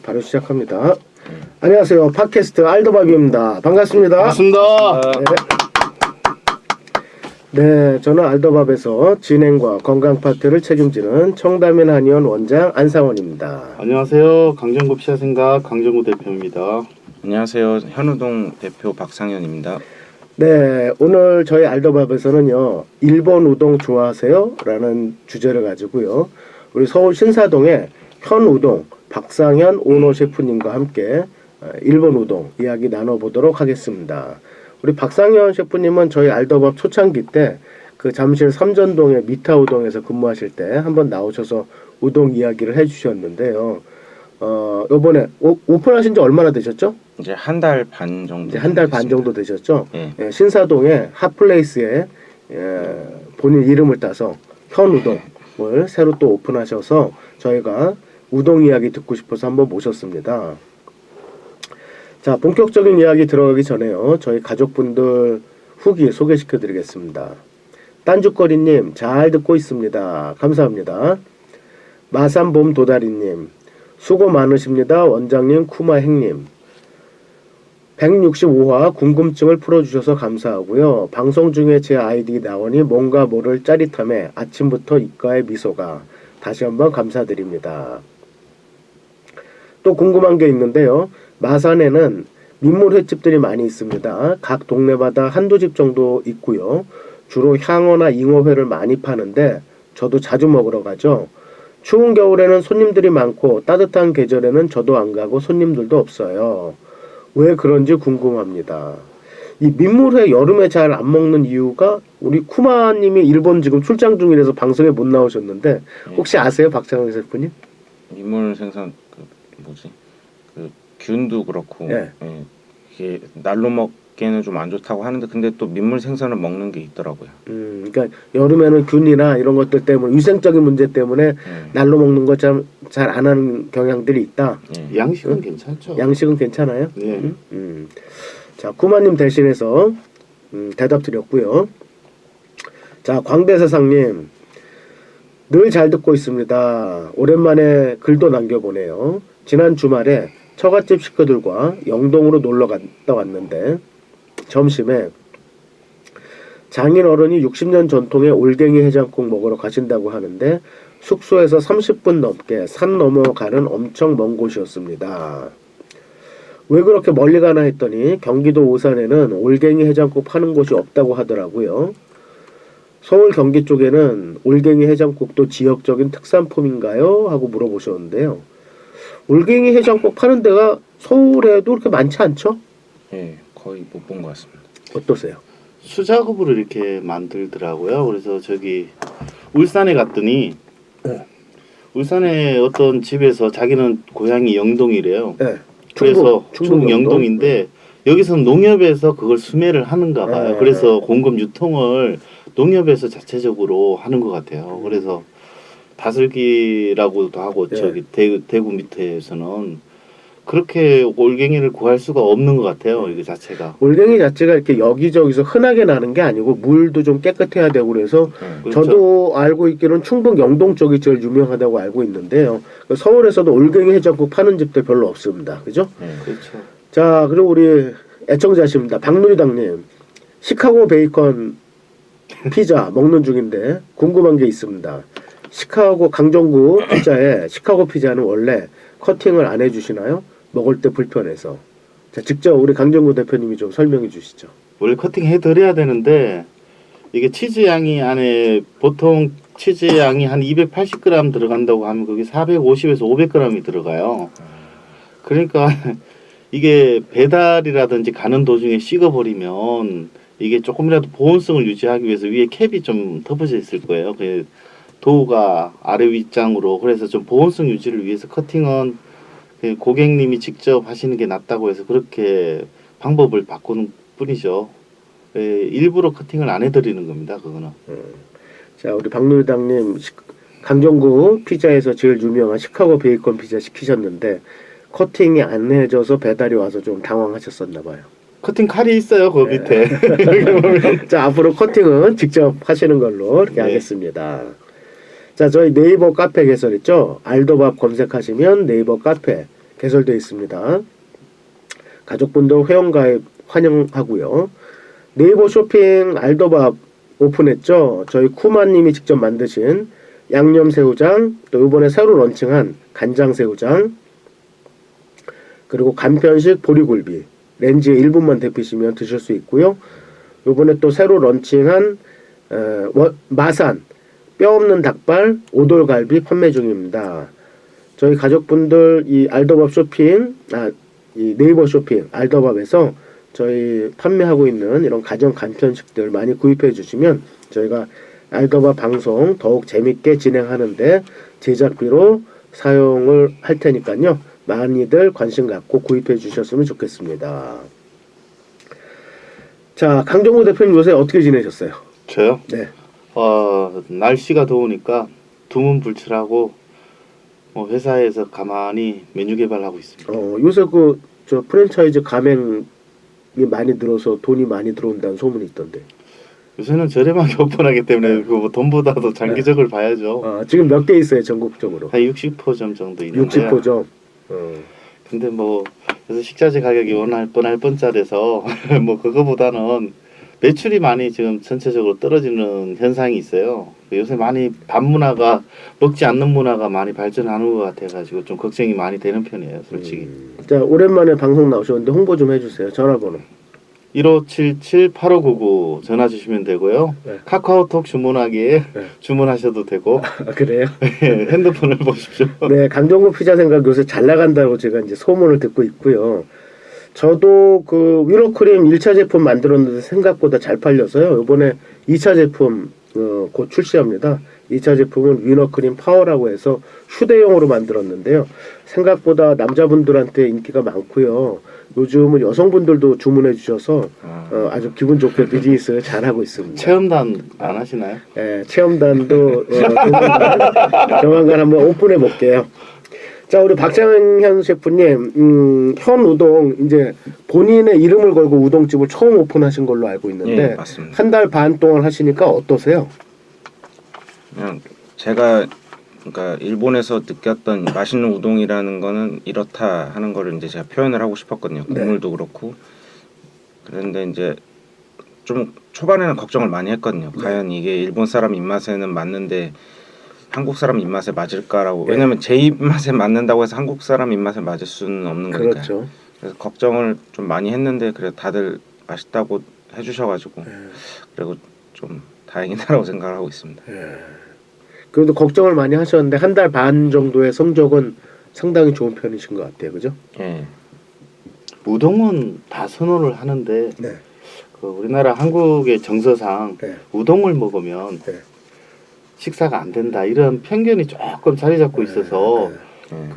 바로 시작합니다. 안녕하세요. 팟캐스트 알더밥입니다. 반갑습니다. 반갑습니다. 네, 저는 알더밥에서 진행과 건강 파트를 책임지는 청담인 한의원 원장 안상원입니다. 안녕하세요. 강정구 피자생각 강정구 대표입니다. 안녕하세요. 현우동 대표 박상현입니다. 네, 오늘 저희 알더밥에서는요, 일본 우동 좋아하세요? 라는 주제를 가지고요, 우리 서울 신사동의 현우동 박상현 오너 셰프님과 함께 일본 우동 이야기 나눠보도록 하겠습니다. 우리 박상현 셰프님은 저희 알더밥 초창기 때 그 잠실 삼전동의 미타우동에서 근무하실 때 한번 나오셔서 우동 이야기를 해주셨는데요. 요번에 오픈하신 지 얼마나 되셨죠? 이제 한 달 반 정도. 이제 한 달 반 정도 되셨죠? 예. 예, 신사동의 핫플레이스에 본인 이름을 따서 현우동을 새로 또 오픈하셔서 저희가 우동 이야기 듣고 싶어서 한번 모셨습니다. 자, 본격적인 이야기 들어가기 전에요, 저희 가족분들 후기 소개시켜 드리겠습니다. 딴죽거리님 잘 듣고 있습니다. 감사합니다. 마산봄 도다리님 수고 많으십니다. 원장님 쿠마행님 165화 궁금증을 풀어주셔서 감사하고요. 방송 중에 제 아이디 나오니 뭔가 모를 짜릿함에 아침부터 입가에 미소가. 다시 한번 감사드립니다. 또 궁금한 게 있는데요. 마산에는 민물 횟집들이 많이 있습니다. 각 동네마다 한두 집 정도 있고요. 주로 향어나 잉어회를 많이 파는데 저도 자주 먹으러 가죠. 추운 겨울에는 손님들이 많고 따뜻한 계절에는 저도 안 가고 손님들도 없어요. 왜 그런지 궁금합니다. 이 민물회 여름에 잘 안 먹는 이유가, 우리 쿠마님이 일본 지금 출장 중이라서 방송에 못 나오셨는데 혹시 아세요, 박창현 셰프님? 민물 생선 그 균도 그렇고, 예. 예, 이게 날로 먹기에는 좀 안 좋다고 하는데, 근데 또 민물 생선을 먹는 게 있더라고요. 그러니까 여름에는 균이나 이런 것들 때문에, 위생적인 문제 때문에 날로 먹는 거 잘 안 하는 경향들이 있다. 예. 양식은 괜찮죠? 양식은 괜찮아요? 네. 자, 쿠마님 대신해서 대답 드렸고요. 자, 광대사상님 늘 잘 듣고 있습니다. 오랜만에 글도 남겨보네요. 지난 주말에 처갓집 식구들과 영동으로 놀러 갔다 왔는데 점심에 장인 어른이 60년 전통의 올갱이 해장국 먹으러 가신다고 하는데 숙소에서 30분 넘게 산 넘어가는 엄청 먼 곳이었습니다. 왜 그렇게 멀리 가나 했더니 경기도 오산에는 올갱이 해장국 파는 곳이 없다고 하더라고요. 서울 경기 쪽에는 올갱이 해장국도 지역적인 특산품인가요? 하고 물어보셨는데요. 올갱이 해장국 파는 데가 서울에도 그렇게 많지 않죠? 예, 거의 못 본 것 같습니다. 어떠세요? 수작업으로 이렇게 만들더라고요. 그래서 저기 울산에 갔더니 울산에 어떤 집에서, 자기는 고향이 영동이래요. 네. 그래서 충북 영동인데 여기서는 농협에서 그걸 수매를 하는가 봐요. 네. 그래서 공급 유통을 농협에서 자체적으로 하는 것 같아요. 그래서 다슬기라고도 하고, 네. 저기 대구 밑에서는 그렇게 올갱이를 구할 수가 없는 것 같아요. 이거 자체가. 올갱이 자체가 이렇게 여기저기서 흔하게 나는 게 아니고 물도 좀 깨끗해야 되고 그래서 그렇죠. 저도 알고 있기로는 충북 영동 쪽이 제일 유명하다고 알고 있는데요. 서울에서도 올갱이 해장국 파는 집들 별로 없습니다. 그죠? 그렇죠. 자, 그리고 우리 애청자십니다. 박누리당님, 시카고 베이컨 피자 먹는 중인데 궁금한 게 있습니다. 시카고 강정구 피자에 시카고 피자는 원래 커팅을 안 해주시나요? 먹을 때 불편해서. 자, 직접 우리 강정구 대표님이 좀 설명해 주시죠. 원래 커팅 해드려야 되는데 이게 치즈 양이 안에, 보통 치즈 양이 한 280g 들어간다고 하면 그게 450에서 500g이 들어가요. 그러니까 이게 배달이라든지 가는 도중에 식어버리면 이게 조금이라도 보온성을 유지하기 위해서 위에 캡이 좀 덮어져 있을 거예요. 그 도우가 아래 윗장으로. 그래서 좀 보온성 유지를 위해서 커팅은 고객님이 직접 하시는 게 낫다고 해서 그렇게 방법을 바꾸는 뿐이죠. 일부러 커팅을 안 해드리는 겁니다. 그거는. 자, 우리 박누리당님, 강정구 피자에서 제일 유명한 시카고 베이컨 피자 시키셨는데 커팅이 안 해져서 배달이 와서 좀 당황하셨었나 봐요. 커팅 칼이 있어요. 그 밑에. 자, 앞으로 커팅은 직접 하시는 걸로 이렇게 하겠습니다. 자, 저희 네이버 카페 개설했죠. 알더밥 검색하시면 네이버 카페 개설되어 있습니다. 가족분들 회원가입 환영하고요. 네이버 쇼핑 알더밥 오픈했죠. 저희 쿠마님이 직접 만드신 양념새우장, 또 이번에 새로 런칭한 간장새우장, 그리고 간편식 보리굴비 렌즈에 1분만 데피시면 드실 수 있고요. 이번에 또 새로 런칭한 마산 뼈 없는 닭발 오돌갈비 판매 중입니다. 저희 가족분들 이 알더밥 쇼핑, 이 네이버 쇼핑 알더밥에서 저희 판매하고 있는 이런 가정 간편식들 많이 구입해 주시면 저희가 알더밥 방송 더욱 재밌게 진행하는데 제작비로 사용을 할 테니까요. 많이들 관심 갖고 구입해 주셨으면 좋겠습니다. 자, 강정호 대표님 요새 어떻게 지내셨어요? 저요? 네. 날씨가 더우니까 두문불출하고 회사에서 가만히 메뉴 개발하고 있습니다. 요새 저 프랜차이즈 가맹이 많이 늘어서 돈이 많이 들어온다는 소문이 있던데. 요새는 저렴하게 오픈하기 때문에 그 돈보다도 장기적을 봐야죠. 지금 몇 개 있어요, 전국적으로? 한 60호점 정도 있는데. 60호점. 근데 그래서 식자재 가격이 워낙 뻔짜돼서 그거보다는 매출이 많이 지금 전체적으로 떨어지는 현상이 있어요. 요새 많이 밥 문화가 먹지 않는 문화가 많이 발전하는 것 같아가지고 좀 걱정이 많이 되는 편이에요, 솔직히. 자, 오랜만에 방송 나오셨는데 홍보 좀 해주세요. 전화번호. 1577-8599 전화 주시면 되고요. 네. 카카오톡 주문하기에 주문하셔도 되고. 그래요? 핸드폰을 보십시오. 네, 강정구 피자 생각 요새 잘 나간다고 제가 이제 소문을 듣고 있고요. 저도 위너크림 1차 제품 만들었는데 생각보다 잘 팔려서요. 이번에 2차 제품 곧 출시합니다. 2차 제품은 위너크림 파워라고 해서 휴대용으로 만들었는데요. 생각보다 남자분들한테 인기가 많고요. 요즘은 여성분들도 주문해 주셔서 아주 기분 좋게 비즈니스 잘하고 있습니다. 체험단 안 하시나요? 네, 체험단도 조만간 한번 오픈해 볼게요. 자, 우리 박장현 셰프님, 현 우동 이제 본인의 이름을 걸고 우동집을 처음 오픈하신 걸로 알고 있는데 예, 맞습니다. 한 달 반 동안 하시니까 어떠세요? 그냥 제가 그러니까 일본에서 느꼈던 맛있는 우동이라는 거는 이렇다 하는 거를 이제 제가 표현을 하고 싶었거든요. 국물도 그렇고. 그런데 이제 좀 초반에는 걱정을 많이 했거든요. 과연 이게 일본 사람 입맛에는 맞는데 한국 사람 입맛에 맞을까라고. 왜냐면 제 입맛에 맞는다고 해서 한국 사람 입맛에 맞을 수는 없는 거니까요. 그렇죠. 그래서 걱정을 좀 많이 했는데 그래 다들 맛있다고 해주셔가지고 그리고 좀 다행이다라고 생각을 하고 있습니다. 그래도 걱정을 많이 하셨는데 한 달 반 정도의 성적은 상당히 좋은 편이신 것 같아요, 그죠? 예. 우동은 다 선호를 하는데 네. 우리나라 한국의 정서상 네. 우동을 먹으면 네. 식사가 안 된다 이런 편견이 조금 자리 잡고 있어서 예.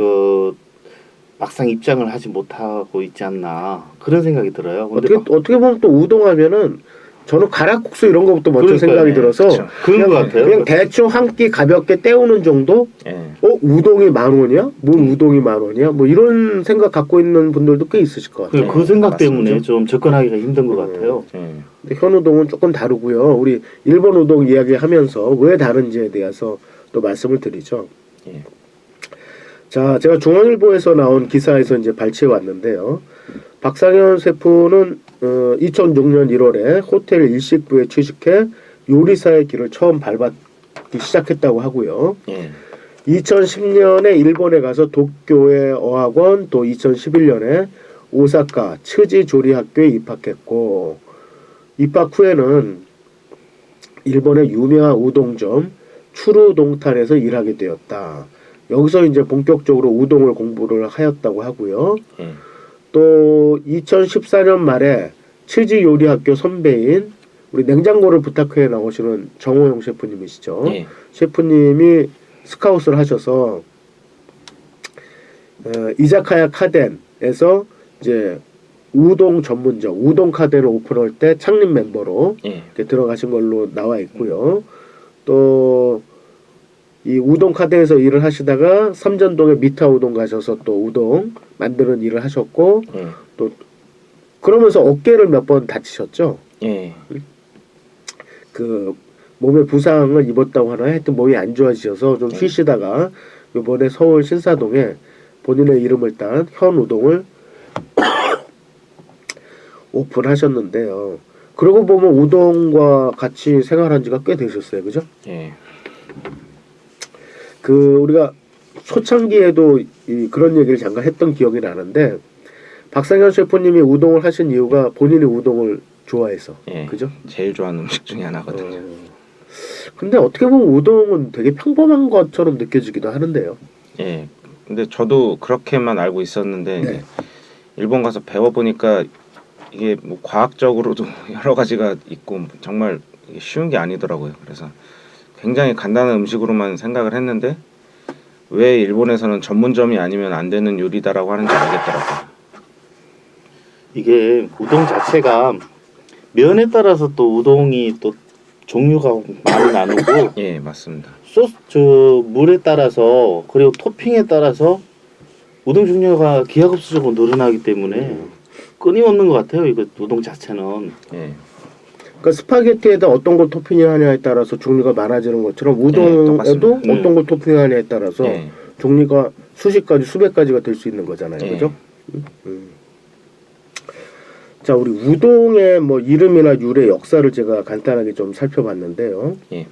막상 입장을 하지 못하고 있지 않나 그런 생각이 들어요. 근데 어떻게 보면 또 우동하면은 저는 가락국수 이런 거부터 먼저 그러니까요. 생각이 들어서 그쵸. 그런 것 같아요. 그냥 대충 한 끼 가볍게 때우는 정도? 예. 우동이 10,000원이야? 뭔 우동이 10,000원이야? 뭐 이런 생각 갖고 있는 분들도 꽤 있으실 것 같아요. 그 생각 맞습니다. 때문에 좀 접근하기가 힘든 것 같아요. 예. 근데 현우동은 조금 다르고요. 우리 일본 우동 이야기하면서 왜 다른지에 대해서 또 말씀을 드리죠. 예. 자, 제가 중앙일보에서 나온 기사에서 이제 발췌해 왔는데요. 박상현 셰프는 2006년 1월에 호텔 일식부에 취직해 요리사의 길을 처음 밟기 시작했다고 하고요. 예. 2010년에 일본에 가서 도쿄의 어학원, 또 2011년에 오사카 츠지 조리학교에 입학했고, 입학 후에는 일본의 유명한 우동점 추루동탄에서 일하게 되었다. 여기서 이제 본격적으로 우동을 공부를 하였다고 하고요. 예. 또 2014년 말에 츠지 요리학교 선배인 우리 냉장고를 부탁해 나오시는 정호영 셰프님이시죠. 예. 셰프님이 스카웃을 하셔서 이자카야 카덴에서 이제 우동 전문점 우동 카덴을 오픈할 때 창립 멤버로 예. 이렇게 들어가신 걸로 나와 있고요. 또 이 우동 카덴에서 일을 하시다가 삼전동에 미타 우동 가셔서 또 우동 만드는 일을 하셨고 예. 또 그러면서 어깨를 몇 번 다치셨죠. 예. 그 몸에 부상을 입었다고 하나 하여튼 몸이 안 좋아지셔서 좀 쉬시다가 이번에 서울 신사동에 본인의 이름을 딴 현우동을 오픈하셨는데요. 그러고 보면 우동과 같이 생활한 지가 꽤 되셨어요, 그죠? 예. 그 우리가 초창기에도 그런 얘기를 잠깐 했던 기억이 나는데 박상현 셰프님이 우동을 하신 이유가 본인이 우동을 좋아해서, 예. 그죠? 제일 좋아하는 음식 중에 하나거든요. 근데 어떻게 보면 우동은 되게 평범한 것처럼 느껴지기도 하는데요. 예. 근데 저도 그렇게만 알고 있었는데 네. 이제 일본 가서 배워보니까 이게 뭐 과학적으로도 여러 가지가 있고 정말 이게 쉬운 게 아니더라고요. 그래서 굉장히 간단한 음식으로만 생각을 했는데 왜 일본에서는 전문점이 아니면 안 되는 요리다라고 하는지 알겠더라고요. 이게 우동 자체가 면에 따라서 또 우동이 또 종류가 많이 나누고 예, 맞습니다. 소스 저 물에 따라서 그리고 토핑에 따라서 우동 종류가 기하급수적으로 늘어나기 때문에 끊임없는 것 같아요. 이거 우동 자체는. 예. 그러니까 스파게티에다 어떤 걸 토핑하냐에 따라서 종류가 많아지는 것처럼 똑같습니다. 우동에도 어떤 걸 토핑하냐에 따라서 예. 종류가 수십 가지, 수백 가지가 될 수 있는 거잖아요, 예. 그죠? 자, 우리 우동의 뭐 이름이나 유래 역사를 제가 간단하게 좀 살펴봤는데요. 예.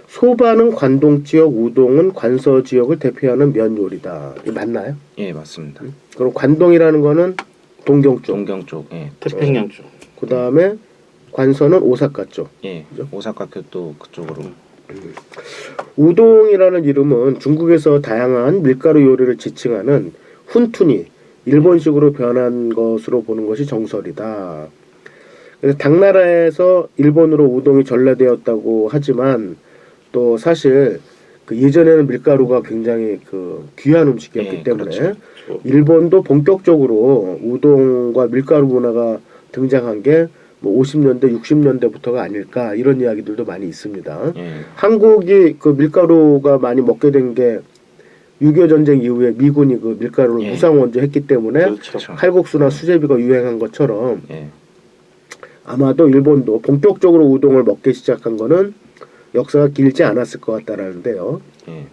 소바는 관동 지역, 우동은 관서 지역을 대표하는 면 요리다. 이게 맞나요? 예, 맞습니다. 그럼 관동이라는 거는 동경 쪽, 동경 쪽. 예. 태평양 쪽. 그 다음에 관서는 오사카 쪽. 예. 오사카 교토 그쪽으로. 우동이라는 이름은 중국에서 다양한 밀가루 요리를 지칭하는 훈투니, 일본식으로 변한 것으로 보는 것이 정설이다. 그래서 당나라에서 일본으로 우동이 전래되었다고 하지만 또 사실 그 예전에는 밀가루가 굉장히 그 귀한 음식이었기 예, 때문에 그렇죠. 일본도 본격적으로 우동과 밀가루 문화가 등장한 게 뭐 50년대, 60년대부터가 아닐까 이런 이야기들도 많이 있습니다. 예. 한국이 그 밀가루가 많이 먹게 된 게 6.25 전쟁 이후에 미군이 그 밀가루를 예. 무상 원조했기 때문에 그렇죠. 칼국수나 수제비가 유행한 것처럼 예. 아마도 일본도 본격적으로 우동을 먹기 시작한 거는 역사가 길지 않았을 것 같다라는데요. 예.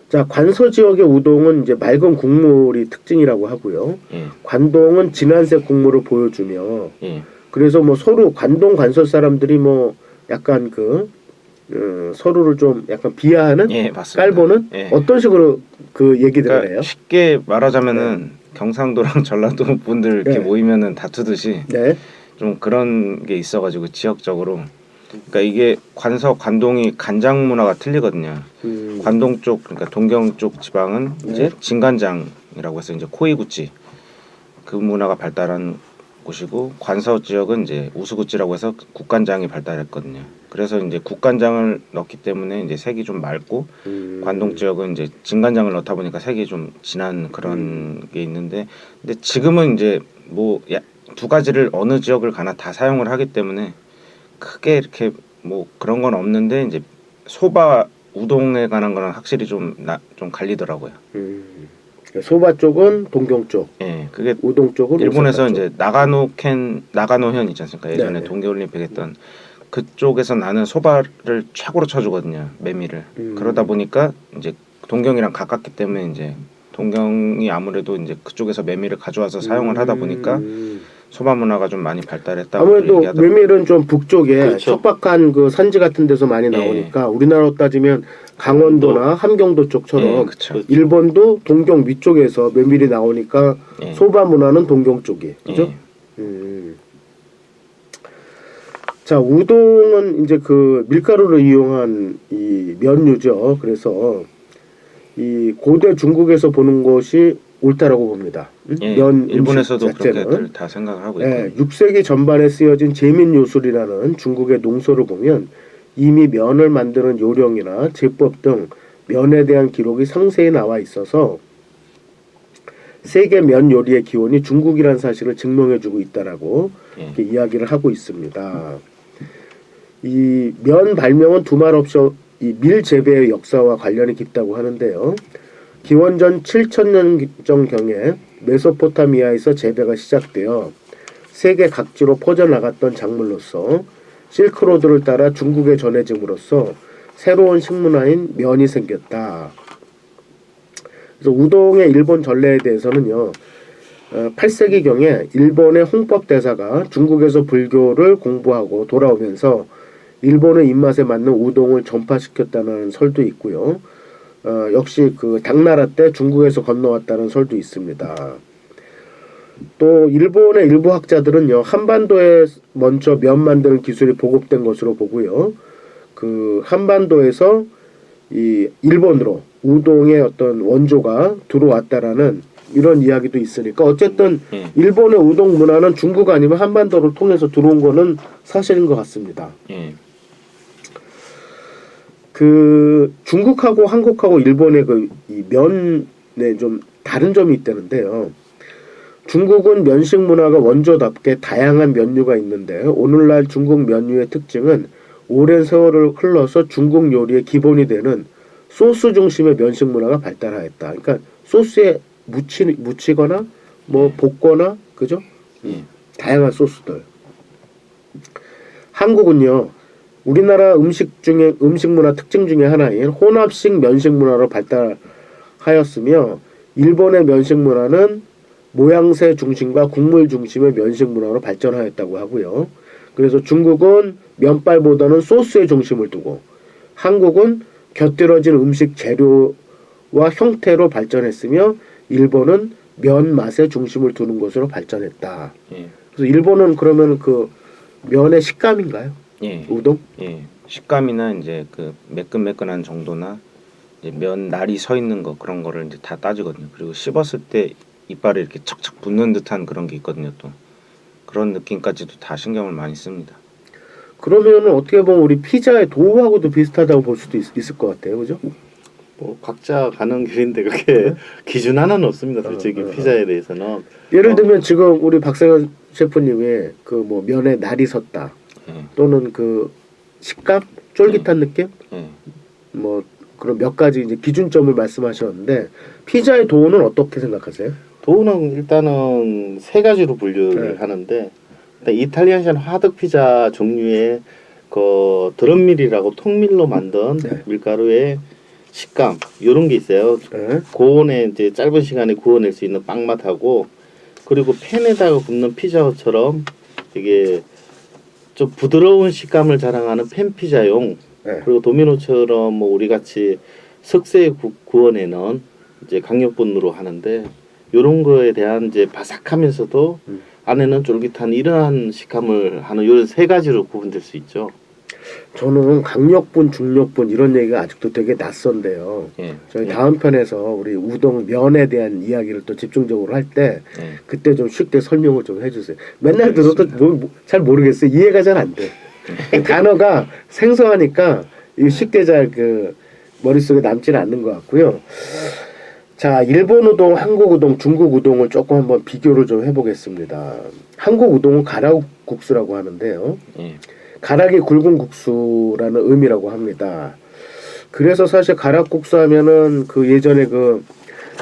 자, 관서 지역의 우동은 이제 맑은 국물이 특징이라고 하고요. 예. 관동은 진한색 국물을 보여주며 예. 그래서 뭐 서로 관동 관서 사람들이 뭐 약간 서로를 좀 약간 비하하는 예, 맞습니다. 깔보는 예. 어떤 식으로 그 얘기들을 그러니까 해요? 쉽게 말하자면은 경상도랑 전라도 분들 이렇게 네. 모이면은 다투듯이 네. 좀 그런 게 있어가지고 지역적으로 그러니까 이게 관동이 간장 문화가 틀리거든요. 관동 쪽 그러니까 동경 쪽 지방은 이제 네. 진간장이라고 해서 이제 코이구찌 그 문화가 발달한 곳이고 관서 지역은 이제 우수구찌라고 해서 국간장이 발달했거든요. 그래서 이제 국간장을 넣기 때문에 이제 색이 좀 맑고 관동 지역은 이제 진간장을 넣다 보니까 색이 좀 진한 그런 게 있는데 근데 지금은 이제 뭐 두 가지를 어느 지역을 가나 다 사용을 하기 때문에 크게 이렇게 뭐 그런 건 없는데 이제 소바 우동에 관한 거는 확실히 좀 갈리더라고요. 소바 쪽은 동경 쪽, 예, 그게 우동 쪽은 일본에서 오사카 쪽. 이제 나가노현 있지 않습니까? 예전에 네네. 동계올림픽 했던 그쪽에서 나는 소바를 최고로 쳐주거든요. 메밀을. 그러다 보니까 이제 동경이랑 가깝기 때문에 이제 동경이 아무래도 이제 그쪽에서 메밀을 가져와서 사용을 하다 보니까 소바 문화가 좀 많이 발달했다고 아무래도 얘기하더라고요. 메밀은 좀 북쪽에 그렇죠. 척박한 그 산지 같은 데서 많이 예. 나오니까 우리나라로 따지면 강원도나 함경도 쪽처럼 예, 그쵸. 일본도 동경 위쪽에서 메밀이 나오니까 예. 소바 문화는 동경 쪽이 그죠? 예. 자, 우동은 이제 그 밀가루를 이용한 이 면류죠. 그래서 이 고대 중국에서 보는 것이 옳다라고 봅니다. 예, 면 일본에서도 음식 자체는. 그렇게들 다 생각을 하고 예, 있고 6세기 전반에 쓰여진 제민요술이라는 중국의 농서를 보면 이미 면을 만드는 요령이나 제법 등 면에 대한 기록이 상세히 나와 있어서 세계 면 요리의 기원이 중국이라는 사실을 증명해주고 있다라고 예. 이렇게 이야기를 하고 있습니다. 이 면 발명은 두말 없이 이 밀 재배의 역사와 관련이 깊다고 하는데요. 기원전 7,000년경에 메소포타미아에서 재배가 시작되어 세계 각지로 퍼져나갔던 작물로서 실크로드를 따라 중국에 전해짐으로써 새로운 식문화인 면이 생겼다. 그래서 우동의 일본 전례에 대해서는요. 8세기경에 일본의 홍법 대사가 중국에서 불교를 공부하고 돌아오면서 일본의 입맛에 맞는 우동을 전파시켰다는 설도 있고요. 역시 그 당나라 때 중국에서 건너왔다는 설도 있습니다. 또 일본의 일부 학자들은요. 한반도에 먼저 면 만드는 기술이 보급된 것으로 보고요. 그 한반도에서 이 일본으로 우동의 어떤 원조가 들어왔다라는 이런 이야기도 있으니까 어쨌든 일본의 우동 문화는 중국 아니면 한반도를 통해서 들어온 거는 사실인 것 같습니다. 그 중국하고 한국하고 일본의 그 이 면에 좀 다른 점이 있다는데요. 중국은 면식 문화가 원조답게 다양한 면류가 있는데 오늘날 중국 면류의 특징은 오랜 세월을 흘러서 중국 요리의 기본이 되는 소스 중심의 면식 문화가 발달하였다. 그러니까 소스에 묻히거나 뭐 볶거나 그죠? 다양한 소스들. 한국은요. 우리나라 음식 문화 특징 중에 하나인 혼합식 면식 문화로 발달하였으며 일본의 면식 문화는 모양새 중심과 국물 중심의 면식 문화로 발전하였다고 하고요. 그래서 중국은 면발보다는 소스에 중심을 두고 한국은 곁들여진 음식 재료와 형태로 발전했으며 일본은 면 맛에 중심을 두는 것으로 발전했다. 그래서 일본은 그러면 그 면의 식감인가요? 우동? 식감이나 이제 그 매끈매끈한 정도나 이제 면 날이 서 있는 거 그런 거를 이제 다 따지거든요. 그리고 씹었을 때 이빨에 이렇게 척척 붙는 듯한 그런 게 있거든요. 또 그런 느낌까지도 다 신경을 많이 씁니다. 그러면은 어떻게 보면 우리 피자의 도우하고도 비슷하다고 볼 수도 있을 것 같아요, 그죠? 뭐 각자 가는 길인데 그렇게 기준 하나는 없습니다. 솔직히 피자에 대해서는. 예를 들면 지금 우리 박상현 셰프님이 그 뭐 면에 날이 섰다 또는 그 식감 쫄깃한 느낌 뭐 그런 몇 가지 이제 기준점을 말씀하셨는데 피자의 도우는 어떻게 생각하세요? 도우는 일단은 세 가지로 분류를 하는데 일단 이탈리안식 화덕 피자 종류의 그 드럼밀이라고 통밀로 만든 밀가루의 식감 이런 게 있어요. 고온에 이제 짧은 시간에 구워낼 수 있는 빵 맛하고 그리고 팬에다가 굽는 피자처럼 이게 좀 부드러운 식감을 자랑하는 팬 피자용 그리고 도미노처럼 뭐 우리 같이 석쇠에 구워내는 이제 강력분으로 하는데 이런 거에 대한 이제 바삭하면서도 안에는 쫄깃한 이러한 식감을 하는 이런 세 가지로 구분될 수 있죠. 저는 강력분, 중력분 이런 얘기가 아직도 되게 낯선데요. 저희 다음 편에서 우리 우동 면에 대한 이야기를 또 집중적으로 할 때 그때 좀 쉽게 설명을 좀 해주세요. 맨날 들어도 잘 모르겠어요. 이해가 잘 안 돼. 단어가 생소하니까 쉽게 잘 그 머릿속에 남지는 않는 것 같고요. 자, 일본 우동, 한국 우동, 중국 우동을 조금 한번 비교를 좀 해보겠습니다. 한국 우동은 가락국수라고 하는데요. 가락이 굵은 국수라는 의미라고 합니다. 그래서 사실 가락국수 하면은 그 예전에 그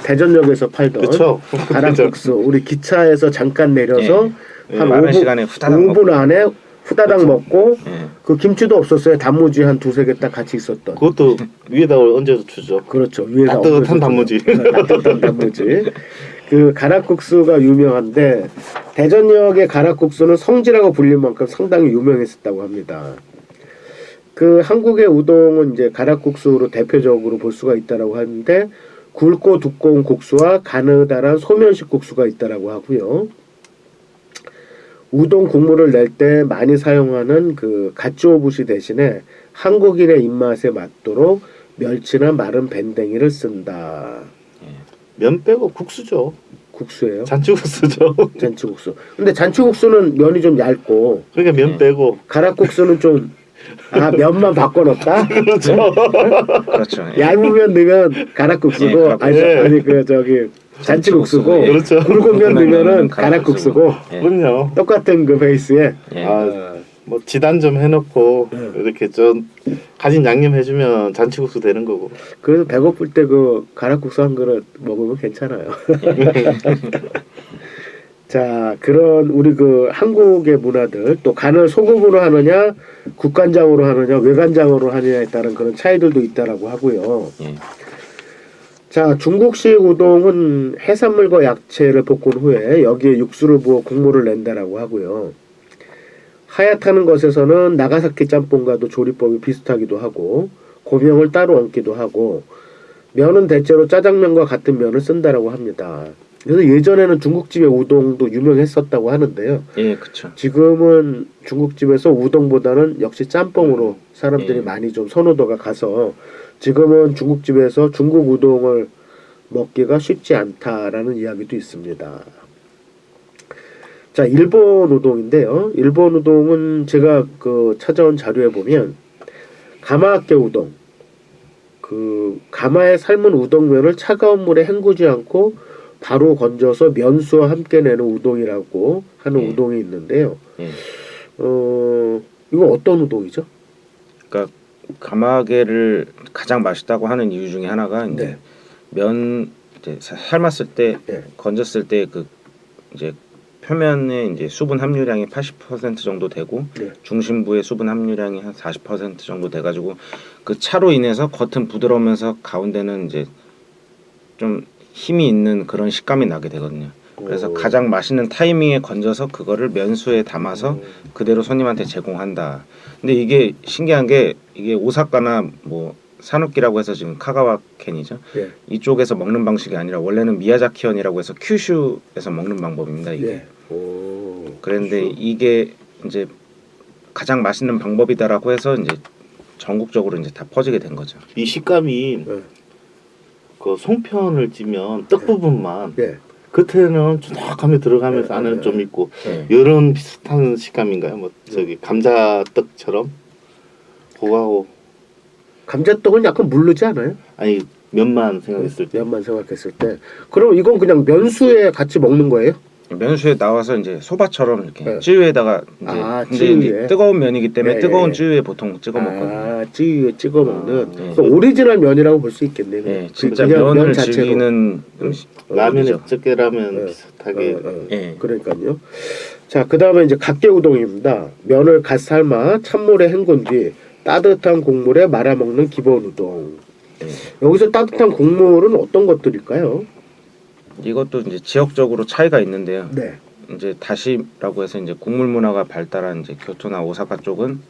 대전역에서 팔던 그쵸? 가락국수 우리 기차에서 잠깐 내려서 한 빠른 시간에 후다닥 5분 안에 후다닥 먹고 그 김치도 없었어요. 단무지 한 두세 개 딱 같이 있었던. 그것도 위에다 얹어서 주죠. 그렇죠. 위에다 따뜻한 단무지. 따뜻한 단무지. 그 가락국수가 유명한데 대전역의 가락국수는 성지라고 불릴 만큼 상당히 유명했었다고 합니다. 그 한국의 우동은 이제 가락국수로 대표적으로 볼 수가 있다라고 하는데 굵고 두꺼운 국수와 가느다란 소면식 국수가 있다라고 하고요. 우동 국물을 낼 때 많이 사용하는 그 가츠오부시 대신에 한국인의 입맛에 맞도록 멸치나 마른 밴댕이를 쓴다. 면 빼고 국수죠. 국수예요. 잔치국수죠. 잔치국수. 근데 잔치국수는 면이 좀 얇고 그러니까 면 빼고 가락국수는 좀 면만 바꿔놓다. 그렇죠. 그렇죠. 얇은 면 넣으면 가락국수고 아니 그 저기 잔치국수고 그렇죠. 굵은 면 넣으면은 가락국수고 그럼요. 똑같은 그 베이스에 뭐 지단 좀 해놓고 이렇게 좀 가진 양념 해주면 잔치국수 되는 거고. 그래서 배고플 때 그 가락국수 한 그릇 먹으면 괜찮아요. 자, 그런 우리 그 한국의 문화들 또 간을 소금으로 하느냐 국간장으로 하느냐 외간장으로 하느냐에 따른 그런 차이들도 있다라고 하고요. 자, 중국식 우동은 해산물과 야채를 볶은 후에 여기에 육수를 부어 국물을 낸다라고 하고요. 하얗다는 것에서는 나가사키 짬뽕과도 조리법이 비슷하기도 하고 고명을 따로 얹기도 하고 면은 대체로 짜장면과 같은 면을 쓴다라고 합니다. 그래서 예전에는 중국집의 우동도 유명했었다고 하는데요. 예, 그렇죠. 지금은 중국집에서 우동보다는 역시 짬뽕으로 사람들이 예. 많이 좀 선호도가 가서 지금은 중국집에서 중국 우동을 먹기가 쉽지 않다라는 이야기도 있습니다. 자, 일본 우동인데요. 일본 우동은 제가 찾아온 자료에 보면 가마학계 우동, 가마에 삶은 우동면을 차가운 물에 헹구지 않고 바로 건져서 면수와 함께 내는 우동이라고 하는 예. 우동이 있는데요. 예. 이거 어떤 우동이죠? 그러니까 가마개를 가장 맛있다고 하는 이유 중에 하나가 이제 네. 면 이제 삶았을 때 네. 건졌을 때 이제 표면에 이제 수분 함유량이 80% 정도 되고 네. 중심부의 수분 함유량이 한 40% 정도 돼가지고 그 차로 인해서 겉은 부드러우면서 가운데는 이제 좀 힘이 있는 그런 식감이 나게 되거든요. 그래서 오. 가장 맛있는 타이밍에 건져서 그거를 면수에 담아서 그대로 손님한테 제공한다. 근데 이게 신기한 게 이게 오사카나 뭐 산후키라고 해서 지금 카가와 켄이죠. 예. 이쪽에서 먹는 방식이 아니라 원래는 미야자키현이라고 해서 큐슈에서 먹는 방법입니다. 이게. 예. 오. 그런데 이게 이제 가장 맛있는 방법이다라고 해서 이제 전국적으로 이제 다 퍼지게 된 거죠. 이 식감이 예. 그 송편을 찌면 떡 부분만 예. 겉에는 쫀득하게 들어가면서 예, 안에는 예. 좀 있고 예. 이런 비슷한 식감인가요? 뭐 저기 감자떡처럼 그거하고 감자떡은 약간 물르지 않아요? 아니 면만 생각했을 때 면만 생각했을 때. 그럼 이건 그냥 면수에 같이 먹는 거예요? 면수에 나와서 이제 소바처럼 이렇게 네. 찌유에다가 이제 아, 근데 찌유에. 이제 뜨거운 면이기 때문에 예, 뜨거운 예. 찌유에 보통 찍어 먹거든요. 아, 찌유에 찍어 먹는. 네. 그래서 오리지널 면이라고 볼 수 있겠네요. 예, 진짜 그냥 면 면을 자체로. 즐기는 음식. 라면에 어디죠? 찌개라면 예. 비슷하게 예. 그러니까요. 자, 그 다음에 이제 각계 우동입니다. 면을 갓 삶아 찬물에 헹군 뒤 따뜻한 국물에 말아 먹는 기본 우동. 예. 여기서 따뜻한 국물은 어떤 것들일까요? 이것도 이제 지역적으로 차이가 있는데요. 네. 이제 다시라고 해서 이제 국물 문화가 발달한 이제 교토나 오사카 쪽은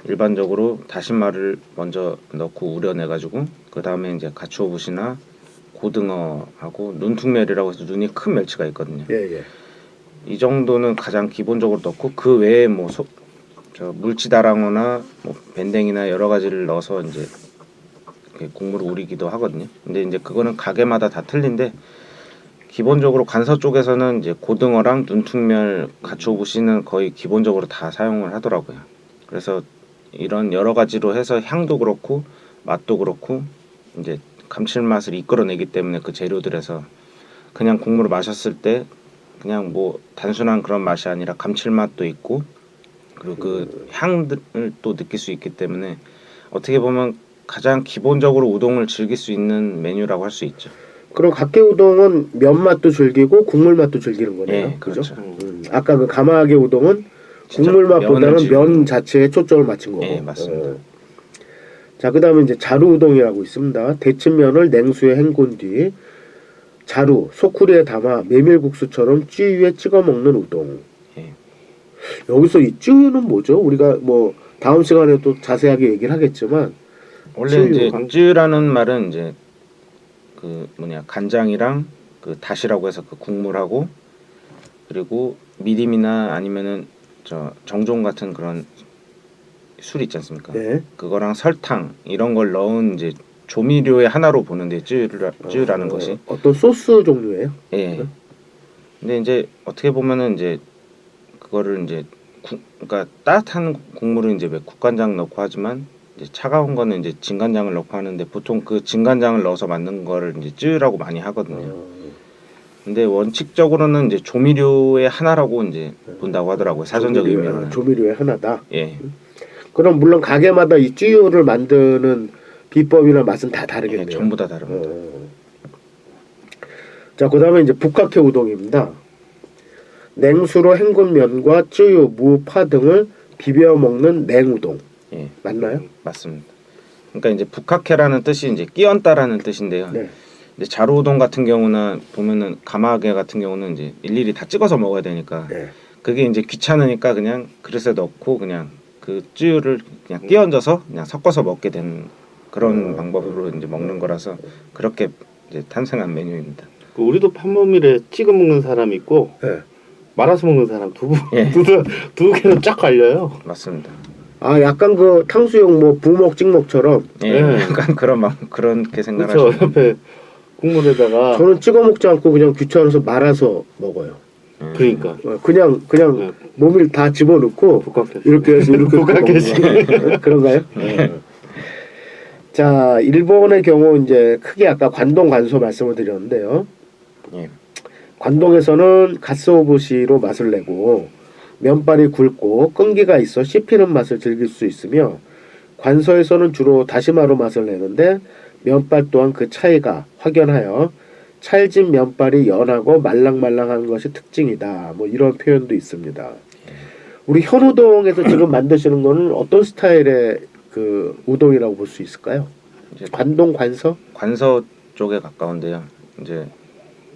일반적으로 다시마를 먼저 넣고 우려내 가지고 그 다음에 이제 가츠오부시나 고등어하고 눈퉁멸이라고 해서 눈이 큰 멸치가 있거든요. 예, 예. 이 정도는 가장 기본적으로 넣고 그 외에 뭐 물치다랑어나 뭐 밴댕이나 여러 가지를 넣어서 이제 이렇게 국물을 우리기도 하거든요. 근데 이제 그거는 가게마다 다 틀린데 기본적으로 간서 쪽에서는 이제 고등어랑 눈퉁멸, 가츠오부시는 거의 기본적으로 다 사용을 하더라고요. 그래서 이런 여러 가지로 해서 향도 그렇고 맛도 그렇고 이제 감칠맛을 이끌어내기 때문에 그 재료들에서 그냥 국물을 마셨을 때 그냥 뭐 단순한 그런 맛이 아니라 감칠맛도 있고 그리고 그 향을 또 느낄 수 있기 때문에 어떻게 보면 가장 기본적으로 우동을 즐길 수 있는 메뉴라고 할 수 있죠. 그럼 각계 우동은 면 맛도 즐기고 국물 맛도 즐기는 거네요. 예, 그죠? 그렇죠. 아까 그 가마하게 우동은 진짜 국물 맛보다는 면을 면 즐기는 자체에 초점을 맞춘 거고. 예, 맞습니다. 자, 그다음에 이제 자루 우동이라고 있습니다. 데친 면을 냉수에 헹군 뒤 자루, 소쿠리에 담아 메밀국수처럼 찌유에 찍어 먹는 우동. 예. 여기서 이 찌유는 뭐죠? 우리가 뭐 다음 시간에 또 자세하게 얘기를 하겠지만 원래 찌유, 이제 간- 찌유라는 말은 이제 그 간장이랑 그 다시라고 해서 그 국물하고 그리고 미림이나 아니면은 정종 같은 그런 술 있지 않습니까? 네. 그거랑 설탕 이런 걸 넣은 이제 조미료의 하나로 보는데 찌유라는 것이 어떤 소스 종류예요? 예. 근데 이제 어떻게 보면은 이제 그거를 이제 그러니까 따뜻한 국물은 이제 왜 국간장 넣고 하지만 이제 차가운 거는 이제 진간장을 넣고 하는데 보통 그 진간장을 넣어서 만든 거를 이제 찌유라고 많이 하거든요. 근데 원칙적으로는 이제 조미료의 하나라고 이제 본다고 하더라고요. 사전적 의미로는. 조미료의 하나다. 예. 그럼 물론 가게마다 이 찌유를 만드는 비법이나 맛은 다 다르겠네요. 예, 전부 다 다릅니다. 자, 그다음에 이제 북각회 우동입니다. 냉수로 헹군 면과 찌유, 무, 파 등을 비벼 먹는 냉우동. 예. 맞나요? 맞습니다. 그러니까 이제 북학회라는 뜻이 이제 끼얹다라는 뜻인데요. 네. 이제 자루 우동 같은 경우는 보면은 가마게 같은 경우는 이제 일일이 다 찍어서 먹어야 되니까 네. 그게 이제 귀찮으니까 그냥 그릇에 넣고 그냥 그 쯔유를 그냥 끼얹어서 그냥 섞어서 먹게 되는 그런 방법으로 이제 먹는 거라서 그렇게 이제 탄생한 메뉴입니다. 그 우리도 판모밀에 찍어 먹는 사람 있고 네. 말아서 먹는 사람 예. 두 개로 쫙 갈려요. 맞습니다. 아 약간 그 탕수육 뭐 부먹 찍먹처럼 예, 네. 약간 그렇게 그렇죠. 생각하시면 옆에 국물에다가 저는 찍어 먹지 않고 그냥 귀찮아서 말아서 먹어요. 그러니까 그냥 네. 몸을 다 집어넣고 북각해서 이렇게 해서 이렇게 북각해서. 먹는 그런가요? 자 일본의 경우 이제 크게 아까 관동 관소 말씀을 드렸는데요. 예. 관동에서는 가스오부시로 맛을 내고 면발이 굵고 끈기가 있어 씹히는 맛을 즐길 수 있으며 관서에서는 주로 다시마로 맛을 내는데 면발 또한 그 차이가 확연하여 찰진 면발이 연하고 말랑말랑한 것이 특징이다. 뭐 이런 표현도 있습니다. 우리 현우동에서 지금 만드시는 거는 어떤 스타일의 그 우동이라고 볼 수 있을까요? 이제 관동 관서? 관서 쪽에 가까운데요. 이제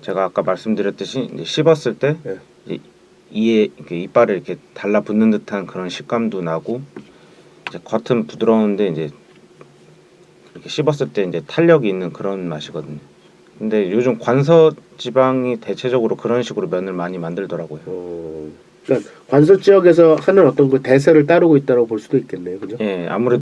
제가 아까 말씀드렸듯이 이제 씹었을 때 네. 이제 이에 이렇게 이빨을 이렇게 달라붙는 듯한 그런 식감도 나고 이제 겉은 부드러운데 이제 이렇게 씹었을 때 이제 탄력이 있는 그런 맛이거든요. 근데 요즘 관서 지방이 대체적으로 그런 식으로 면을 많이 만들더라고요. 그러니까 관서 지역에서 하는 어떤 그 대세를 따르고 있다고 볼 수도 있겠네요, 그죠? 예, 아무래도